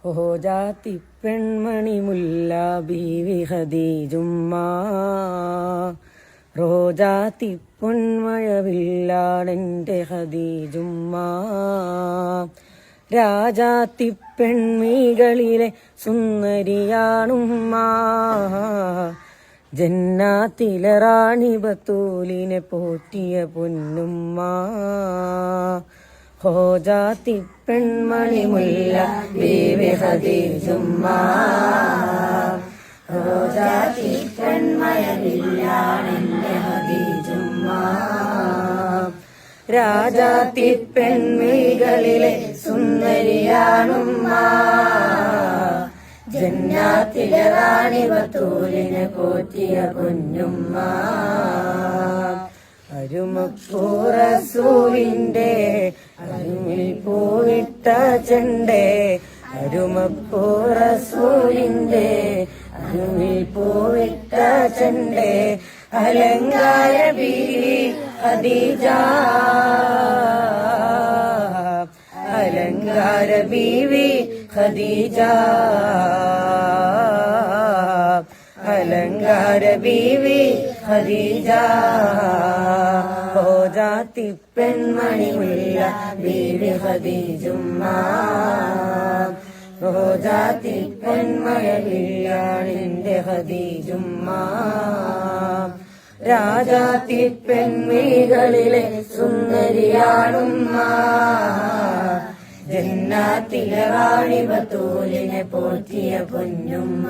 ഓജാത്തി പെൺമണി മുല്ല ബീവി ഖദീജുമ്മ റോജാത്തി പൊന്മഴവില്ലാണെന്റെ ഖദീജുമ്മ രാജാത്തി പെൺമീകളിലെ സുന്ദരിയാണുമ്മ ജന്നാത്തിലെ റാണി ബത്തൂലിനെ പോറ്റിയ പൊന്നുമ്മ ഹോജാത്തി പെൺമണി മുല്ല ബീവി ഖദീജുമ്മ ഹോജാത്തി പെൺമഴവില്ലാണെന്റെ ഖദീജുമ്മ രാജാത്തി പെൺമീകളിലെ സുന്ദരിയാണുമ്മ ജന്നാത്തിലെ റാണി ബത്തൂലിനെ പോറ്റിയ പൊന്നുമ്മ അരുമപ്പൂറസൂലിന്റെ അരുമിൽ പൂവിട്ട ചെണ്ടേ അരുമപ്പൂറസൂലിന്റെ അരുമിൽ പൂവിട്ട ചെണ്ടേ അലങ്കാര ബീവി ഖദീജ അലങ്കാര ബീവി ഖദീജ അലങ്കാര ബീവി ഖദീജ ഹോജാത്തി പെൺമണി മുല്ല ബീവി ഖദീജുമ്മ ഹോജാത്തി പെൺമഴവില്ലാണെന്റെ ഖദീജുമ്മ രാജാത്തി പെൺമീകളിലെ സുന്ദരിയാണുമ്മ ജന്നാത്തിലെ റാണി ബത്തൂലിനെ പോറ്റിയ പൊന്നുമ്മ